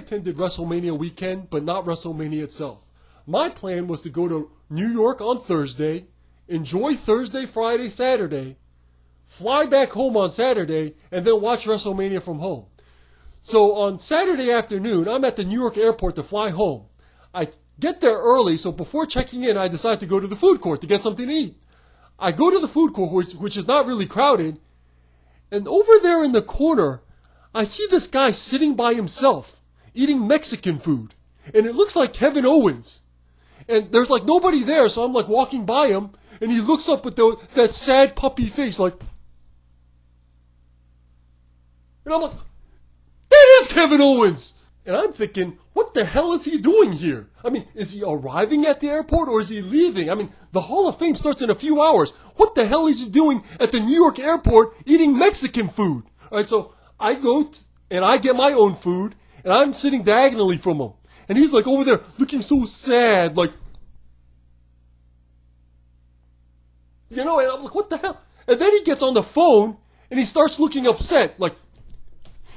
attended WrestleMania weekend, but not WrestleMania itself. My plan was to go to New York on Thursday, enjoy Thursday, Friday, Saturday, fly back home on Saturday, and then watch WrestleMania from home. So on Saturday afternoon, I'm at the New York airport to fly home. I get there early, so before checking in, I decide to go to the food court to get something to eat. I go to the food court, which is not really crowded, and over there in the corner, I see this guy sitting by himself, eating Mexican food. And it looks like Kevin Owens. And there's like nobody there, so I'm like walking by him, and he looks up with that sad puppy face, like... And I'm like, that is Kevin Owens! And I'm thinking, what the hell is he doing here? I mean, is he arriving at the airport or is he leaving? I mean, the Hall of Fame starts in a few hours. What the hell is he doing at the New York airport eating Mexican food? All right, so I go and I get my own food, and I'm sitting diagonally from him. And he's like over there looking so sad, like... You know, and I'm like, what the hell? And then he gets on the phone, and he starts looking upset, like...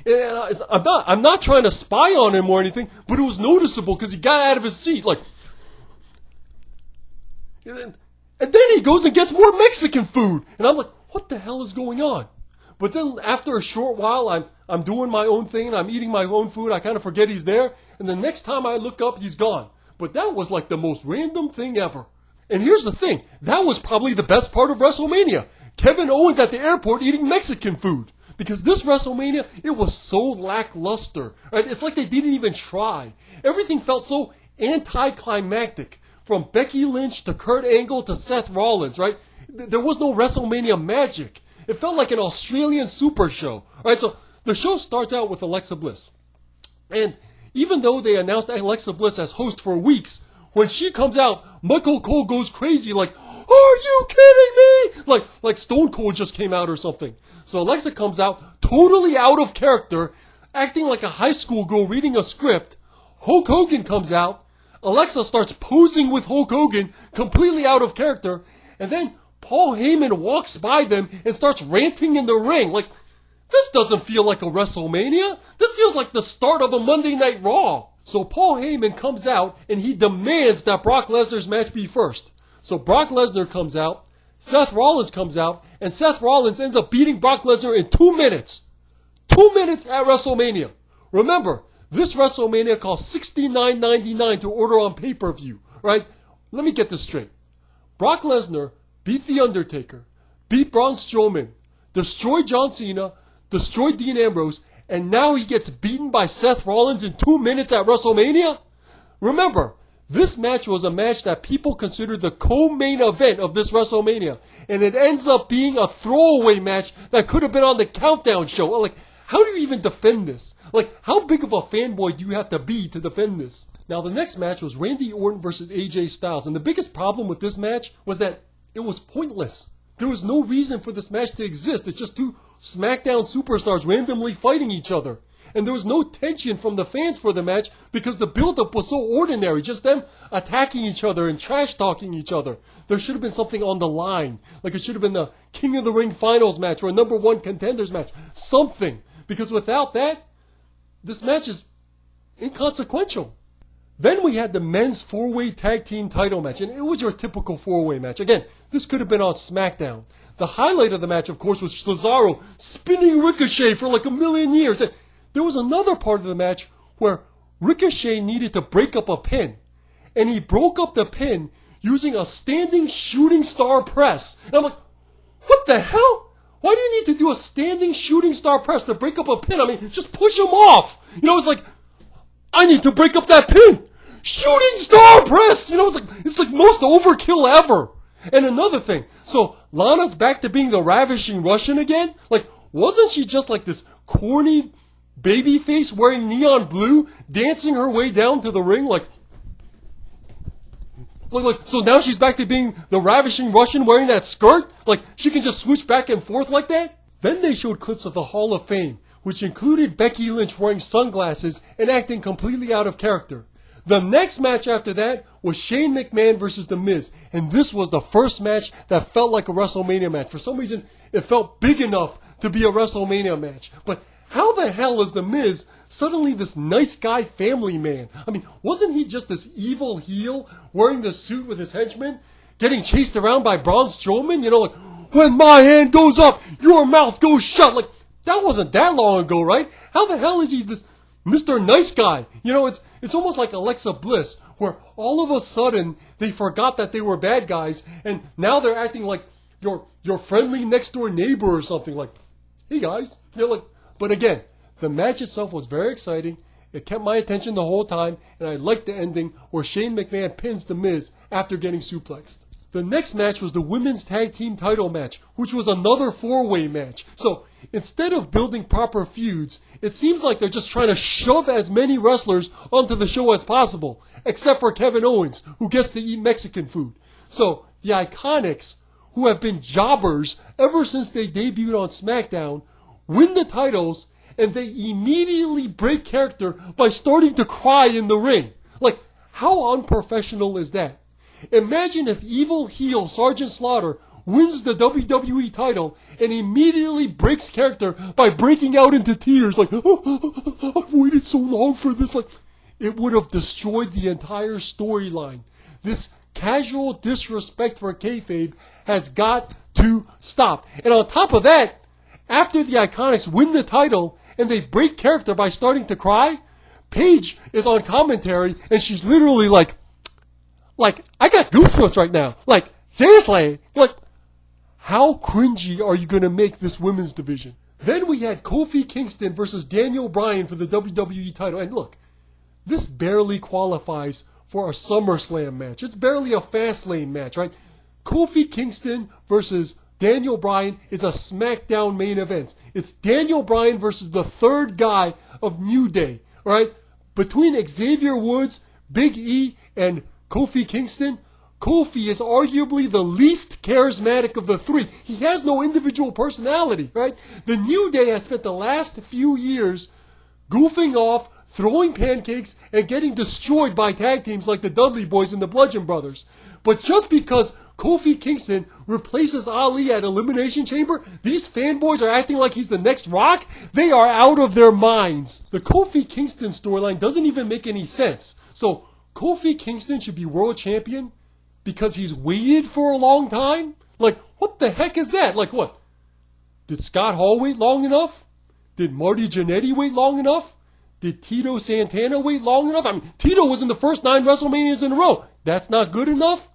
And I'm not trying to spy on him or anything, but it was noticeable because he got out of his seat, like... And then he goes and gets more Mexican food. And I'm like, what the hell is going on? But then after a short while, I'm doing my own thing, and I'm eating my own food. I kind of forget he's there. And the next time I look up, he's gone. But that was like the most random thing ever. And here's the thing. That was probably the best part of WrestleMania. Kevin Owens at the airport eating Mexican food. Because this WrestleMania, it was so lackluster. Right? It's like they didn't even try. Everything felt so anticlimactic. From Becky Lynch to Kurt Angle to Seth Rollins, right? There was no WrestleMania magic. It felt like an Australian super show. Right? So the show starts out with Alexa Bliss. And even though they announced Alexa Bliss as host for weeks, when she comes out, Michael Cole goes crazy like, are you kidding me? Like Stone Cold just came out or something. So Alexa comes out, totally out of character, acting like a high school girl reading a script. Hulk Hogan comes out. Alexa starts posing with Hulk Hogan, completely out of character. And then Paul Heyman walks by them and starts ranting in the ring. Like, this doesn't feel like a WrestleMania. This feels like the start of a Monday Night Raw. So Paul Heyman comes out and he demands that Brock Lesnar's match be first. So Brock Lesnar comes out, Seth Rollins comes out, and Seth Rollins ends up beating Brock Lesnar in 2 minutes. 2 minutes at WrestleMania. Remember, this WrestleMania cost $69.99 to order on pay-per-view, right? Let me get this straight. Brock Lesnar beat The Undertaker, beat Braun Strowman, destroyed John Cena, destroyed Dean Ambrose, and now he gets beaten by Seth Rollins in 2 minutes at WrestleMania? Remember, this match was a match that people considered the co-main event of this WrestleMania, and it ends up being a throwaway match that could have been on the Countdown show. Like, how do you even defend this? Like, how big of a fanboy do you have to be to defend this? Now, the next match was Randy Orton versus AJ Styles, and the biggest problem with this match was that it was pointless. There was no reason for this match to exist. It's just two SmackDown superstars randomly fighting each other. And there was no tension from the fans for the match because the build-up was so ordinary. Just them attacking each other and trash-talking each other. There should have been something on the line. Like it should have been the King of the Ring finals match or a number one contenders match. Something. Because without that, this match is inconsequential. Then we had the men's four-way tag team title match. And it was your typical four-way match. Again, this could have been on SmackDown. The highlight of the match, of course, was Cesaro spinning Ricochet for like a million years. And there was another part of the match where Ricochet needed to break up a pin. And he broke up the pin using a standing shooting star press. And I'm like, what the hell? Why do you need to do a standing shooting star press to break up a pin? I mean, just push him off. You know, it's like, I need to break up that pin. Shooting star press. You know, it's like most overkill ever. And another thing. So Lana's back to being the ravishing Russian again? Like, wasn't she just like this corny baby face wearing neon blue, dancing her way down to the ring like, so now she's back to being the ravishing Russian wearing that skirt? Like, she can just switch back and forth like that? Then they showed clips of the Hall of Fame, which included Becky Lynch wearing sunglasses and acting completely out of character. The next match after that was Shane McMahon versus The Miz, and this was the first match that felt like a WrestleMania match. For some reason, it felt big enough to be a WrestleMania match. But how the hell is The Miz suddenly this nice guy family man? I mean, wasn't he just this evil heel wearing the suit with his henchmen, getting chased around by Braun Strowman? You know, like, when my hand goes up, your mouth goes shut. Like, that wasn't that long ago, right? How the hell is he this Mr. Nice Guy? You know, it's almost like Alexa Bliss, where all of a sudden they forgot that they were bad guys, and now they're acting like your friendly next door neighbor or something. Like, hey guys, you know, like. But again, the match itself was very exciting. It kept my attention the whole time, and I liked the ending where Shane McMahon pins The Miz after getting suplexed. The next match was the women's tag team title match, which was another four-way match. So instead of building proper feuds, it seems like they're just trying to shove as many wrestlers onto the show as possible, except for Kevin Owens, who gets to eat Mexican food. So the Iconics, who have been jobbers ever since they debuted on SmackDown, win the titles, and they immediately break character by starting to cry in the ring. Like, how unprofessional is that? Imagine if evil heel Sergeant Slaughter wins the WWE title and immediately breaks character by breaking out into tears. Like, oh, I've waited so long for this. Like, it would have destroyed the entire storyline. This casual disrespect for kayfabe has got to stop. And on top of that, after the Iconics win the title and they break character by starting to cry, Paige is on commentary and she's literally like, I got goosebumps right now. Like, seriously, like, how cringy are you going to make this women's division? Then we had Kofi Kingston versus Daniel Bryan for the WWE title. And look, this barely qualifies for a SummerSlam match. It's barely a Fastlane match, right? Kofi Kingston versus Daniel Bryan is a SmackDown main event. It's Daniel Bryan versus the third guy of New Day, right? Between Xavier Woods, Big E, and Kofi Kingston, Kofi is arguably the least charismatic of the three. He has no individual personality, right? The New Day has spent the last few years goofing off, throwing pancakes, and getting destroyed by tag teams like the Dudley Boys and the Bludgeon Brothers. But just because Kofi Kingston replaces Ali at Elimination Chamber, these fanboys are acting like he's the next Rock? They are out of their minds. The Kofi Kingston storyline doesn't even make any sense. So, Kofi Kingston should be world champion because he's waited for a long time? Like, what the heck is that? Like, what? Did Scott Hall wait long enough? Did Marty Jannetty wait long enough? Did Tito Santana wait long enough? I mean, Tito was in the first 9 WrestleManias in a row. That's not good enough?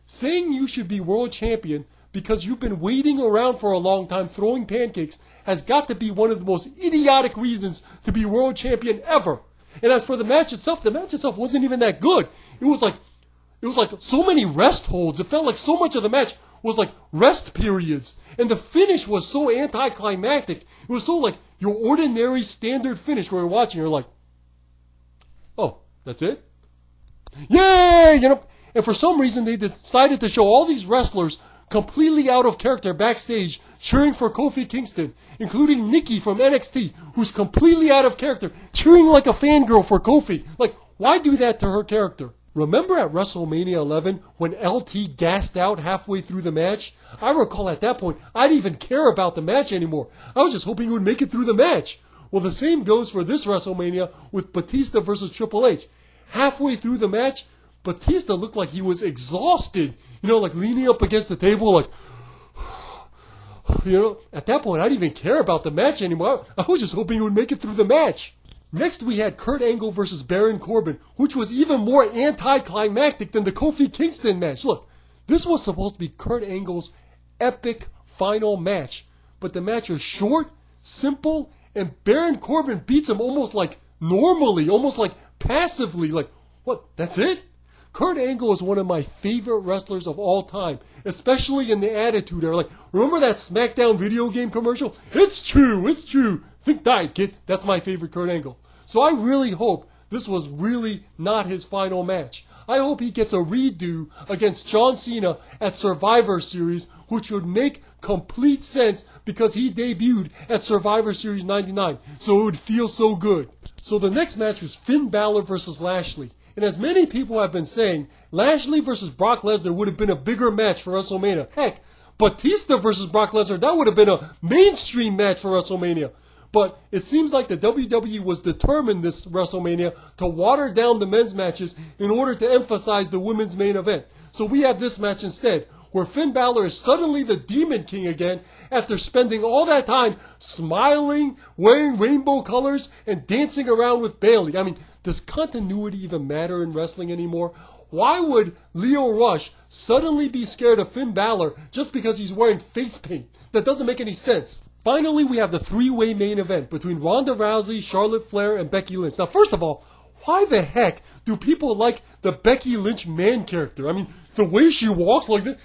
Saying you should be world champion because you've been waiting around for a long time throwing pancakes has got to be one of the most idiotic reasons to be world champion ever. And as for the match itself wasn't even that good. It was like so many rest holds. It felt like so much of the match was like rest periods. And the finish was so anticlimactic. It was so like your ordinary standard finish where you're watching, you're like, oh, that's it? Yay! You know. And for some reason, they decided to show all these wrestlers completely out of character backstage cheering for Kofi Kingston, including Nikki from NXT, who's completely out of character, cheering like a fangirl for Kofi. Like, why do that to her character? Remember at WrestleMania 11 when LT gassed out halfway through the match? I recall at that point, I didn't even care about the match anymore. I was just hoping he would make it through the match. Well, the same goes for this WrestleMania with Batista versus Triple H. Halfway through the match, Batista looked like he was exhausted, you know, like leaning up against the table, like, you know, at that point, I didn't even care about the match anymore. I was just hoping he would make it through the match. Next, we had Kurt Angle versus Baron Corbin, which was even more anticlimactic than the Kofi Kingston match. Look, this was supposed to be Kurt Angle's epic final match, but the match was short, simple, and Baron Corbin beats him almost like normally, almost like passively, like, what, that's it? Kurt Angle is one of my favorite wrestlers of all time, especially in the Attitude Era. Like, remember that SmackDown video game commercial? It's true, it's true. Think die, kid. That's my favorite Kurt Angle. So I really hope this was really not his final match. I hope he gets a redo against John Cena at Survivor Series, which would make complete sense because he debuted at Survivor Series 99. So it would feel so good. So the next match was Finn Balor versus Lashley. And as many people have been saying, Lashley versus Brock Lesnar would have been a bigger match for WrestleMania. Heck, Batista versus Brock Lesnar, that would have been a mainstream match for WrestleMania. But it seems like the WWE was determined this WrestleMania to water down the men's matches in order to emphasize the women's main event. So we have this match instead, where Finn Balor is suddenly the Demon King again after spending all that time smiling, wearing rainbow colors, and dancing around with Bayley. I mean, does continuity even matter in wrestling anymore? Why would Lio Rush suddenly be scared of Finn Balor just because he's wearing face paint? That doesn't make any sense. Finally, we have the three-way main event between Ronda Rousey, Charlotte Flair, and Becky Lynch. Now, first of all, why the heck do people like the Becky Lynch man character? I mean, the way she walks like that,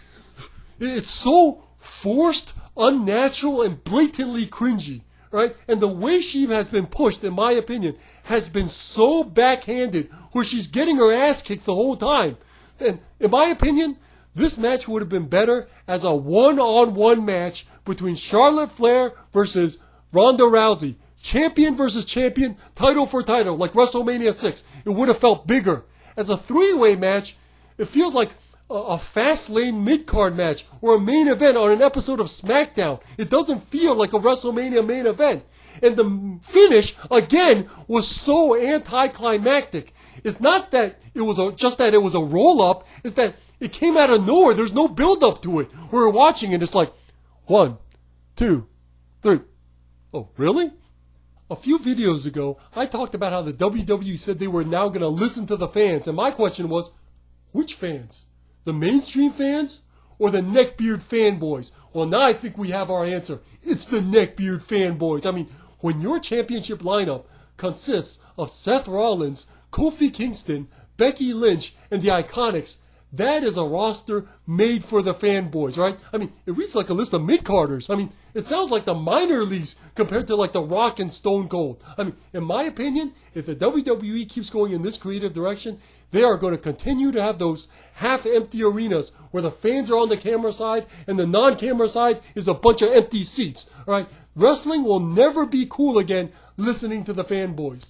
it's so forced, unnatural, and blatantly cringy, right? And the way she has been pushed, in my opinion, has been so backhanded, where she's getting her ass kicked the whole time. And in my opinion, this match would have been better as a one-on-one match between Charlotte Flair versus Ronda Rousey. Champion versus champion, title for title, like WrestleMania 6. It would have felt bigger. As a three-way match, it feels like a fast lane mid-card match or a main event on an episode of SmackDown. It doesn't feel like a WrestleMania main event. And the finish, again, was so anticlimactic. It's not that it was just that it was a roll-up. It's that it came out of nowhere. There's no build-up to it. We're watching and it's like, 1, 2, 3. Oh, really? A few videos ago, I talked about how the WWE said they were now going to listen to the fans. And my question was, which fans? The mainstream fans or the neckbeard fanboys? Well, now I think we have our answer. It's the neckbeard fanboys. I mean, when your championship lineup consists of Seth Rollins, Kofi Kingston, Becky Lynch, and the Iconics, that is a roster made for the fanboys, right? I mean, it reads like a list of mid-carders. I mean, it sounds like the minor leagues compared to like The Rock and Stone Cold. I mean, in my opinion, if the WWE keeps going in this creative direction, they are going to continue to have those half-empty arenas where the fans are on the camera side and the non-camera side is a bunch of empty seats, right? Wrestling will never be cool again listening to the fanboys.